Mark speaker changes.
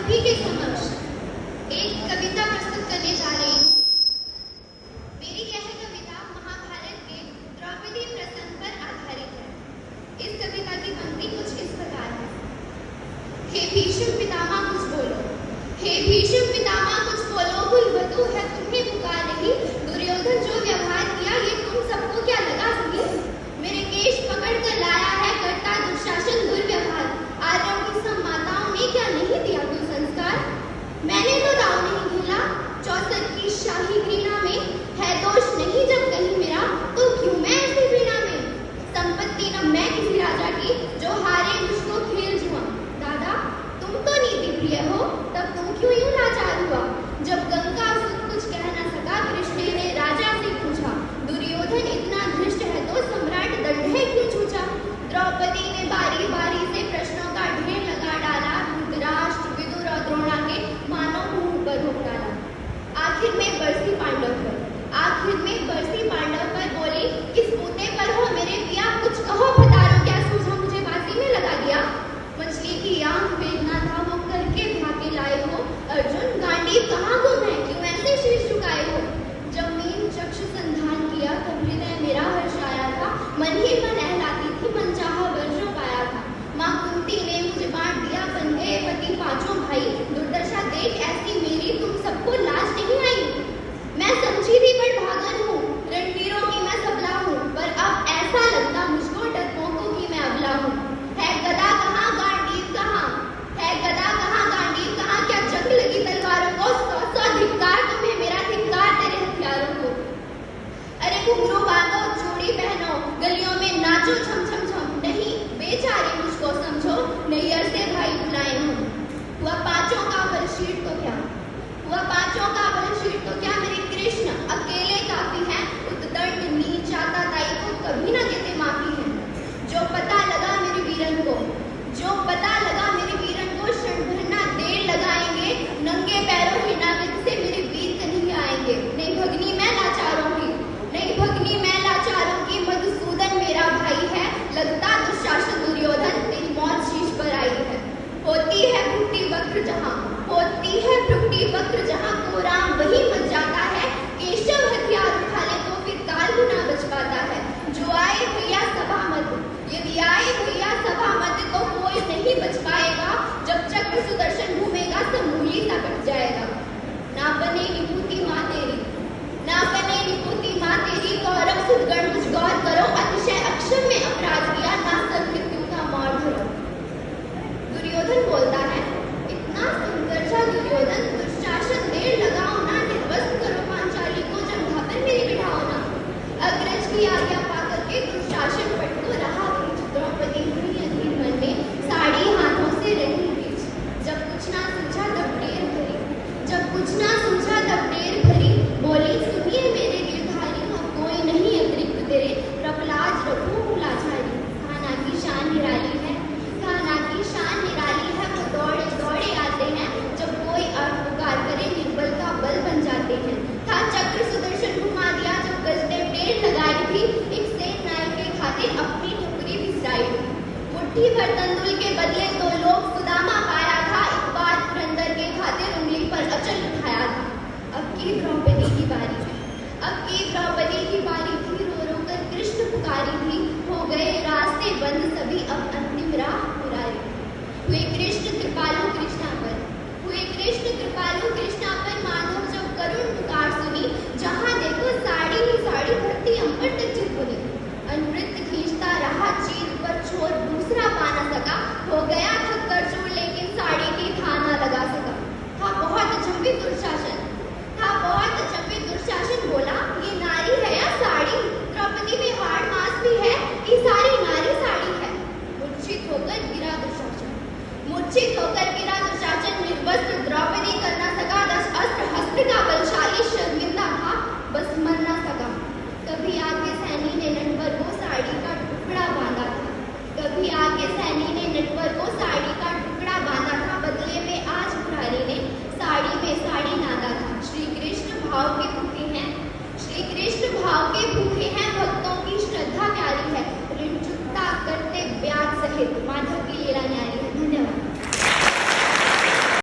Speaker 1: सभी के समक्ष एक कविता प्रस्तुत करने जा रही हूँ। मेरी यह कविता महाभारत के द्रौपदी प्रसंग पर आधारित है। इस कविता की पंक्ति कुछ इस प्रकार है। हे भीष्म पितामह कुछ बोलो, हे भीष्म पितामह कुछ बोलो, कुलवधू है तुम्हें पुकार रही। दुर्योधन जो व्यवहार किया ये तुम सबको क्या लगा सही? मेरे केश पकड़ कर लाया है करता दुशासन दुर्व्यवहार। आर्यों की सब माताओं ने क्या नहीं दिया कोई संस्कार? मैंने तो दाव नहीं खेला 64 की शाही घृणा में। है दोष नहीं जब कहीं मेरा तो क्यों मैं ऐसी घृणा में? संपत्ति न मैं किसी राजा की जो हारे मुझको खेल जुआ। दादा तुम तो नीति प्रिय हो, तब तुम क्यों यूं लाचार हुआ? जब गंगा कुछ कह न सका कृष्ण ने राजा से पूछा। दुर्योधन इतना धृष्ट है तो सम्राट दंड है क्यों छूचा? द्रौपदी ने बारी बारी से प्रश्नों का ढेर लगा डाला। धृतराष्ट्र विदुर और द्रोणा के मानो मुंह पर रोक डाला। आखिर में बरसी पांडव पर बोली, किस पोते पर हो मेरे पिया? कुछ कहो भतारो, क्या सूझा मुझे बाजी में लगा दिया? मछली की आंख वेदना था वो करके भागे लाए हो। अर्जुन गांडीव कहाँ गुम है, क्यों ऐसे शीश झुकाए हो? जब मीन चक्षु संधान किया तब हृदय मेरा हर्षाया था। मन ही मन कहलाती थी मनचाहा वर जो पाया था। माँ कुंती ने मुझे बांट दिया बन गए पति पांचों भाई। दुर्दशा देख ऐसी मेरी तुम सबको लाज नहीं आई? मैं समझी थी बड़ भागन हूँ, रणवीरों की मैं सबला हूँ, पर अब ऐसा लगता मुझको डरपोकों की मैं अबला हूँ। है गदा कहाँ गांडीव कहाँ, है गदा कहाँ गांडीव कहाँ? क्या जंग लगी तलवारों को? 100 धिक्कार तुम्हें मेरा, धिक्कार तेरे हथियारों को। अरे घुंघरू बांधो चूड़ी पहनो, गलियों में नाचो छम छम छम। नहीं बेचारे मुझको समझो, नैयर से भाई बुलाए हम। हुआ पांचों का बलशीट तो क्या, हुआ पांचों का बलशीट तो क्या? मेरे कृष्ण अकेले काफी हैं। उद्दंड नीच आता ताई को कभी ना देते माफी है। जो पता लगा मेरे वीरन को, जो पता लगा मेरे वीरन को, क्षण भर ना देर लगाएंगे। नंगे पैरों ही नाविक से मेरे वीर कन्हैया आएंगे। नहीं भगनी मैं लाचारों की, नहीं भगनी मैं लाचारों की। मधुसूदन मेरा भाई है, लगता दुशासन दुर्योधन तेरी मौत शीश पर आई है। होती है भ्रुकुटी वक्र जहाँ, होती है भ्रुकुटी वक्र जहाँ, को राम वही मच जाता है। केशव हथियार उठा ले तो फिर काल गुना बच पाता है। जो आए भैया सभा मत, यदि आए भैया सभा मत तो कोई नहीं बच पाएगा। जब चक्र सुदर्शन घूमेगा सब मूली सा कट जाएगा। ना बने विभूति माँ तेरी, ना बने विभूति माँ तेरी। कौरव सुदगण कुछ गौर करो, अतिशय अक्षम में अपराध किया, ना सर मृत्यु का मार धरो। दुर्योधन बोलता है, इतना सुंदर सा दुर्योधन, दुशासन देर लगाओ ना, निर्वस्त्र करो पांचाली को, जंघा पर मेरी बिठाओ ना। अग्रज की आज्ञा पाकर के दुशासन पट को रहा बीच। द्रौपदी हुई अधीर मन में, साड़ी हाथों से रही बीच। जब कुछ ना सूझा तब ढेर भरी, जब कुछ ना सूझा तब ढेर भरी। बोली सुनिए मेरे गिरधारी, अब कोई नहीं अतिरिक्त तेरे। प्रपलाज रखो हूँ लाचारी, खाना की शान निराली है, खाना की शान निराली है। वो दौड़े दौड़े आते हैं, जब कोई पुकार करे निर्बल का बल बन जाते हैं। था चक्र सुदर्शन घुमा दिया, जब गजने ढेर लगाई थी। एक सेन नाई के खातिर अपनी ठुकरी बिसराई थी। मुट्ठी भर तंदुल के बदले 2 लोग सुदामा पाया था। एक बार पुरंदर के खातिर उंगली पर अचल उठाया था। अब की द्रौपदी की बारी है, अब की द्रौपदी की बारी थी। रो रो कर कृष्ण पुकारी थी। हो गए रास्ते बंद सभी, अब अंतिम राह पुरारी। हुए कृष्ण कृपालु कृष्णा पर, हुए कृष्ण कृपालु कृष्णा पर। माधव जब करुण पुकार सुनी, जहाँ देखो साड़ी ही साड़ी, धरती अंबर तक चिपकुनी। अनवृत्त खींचता रहा चीर पर छोर, दूसरा पा न सका। हो गया थक कर चूर, लेकिन साड़ी की था न लगा सका। था बहुत अचंभित दुशासन, था बहुत अचंभित दुशासन। बोला ये नारी है या साड़ी? द्रौपदी में हाड़ मास भी है कि सारी नारी साड़ी है? मूर्छित होकर गिरा दुशासन, मूर्छित होकर गिरा दुशासन। निर्वस्त्र द्रौपदी कर न सका, 10 अस्त्र हस्त का बलशाली शर्मिंदा था, बस मर न सका। कभी आगे सैनी ने नटवर को साड़ी का टुकड़ा बांधा था, कभी आगे सैनी ने नटवर को साड़ी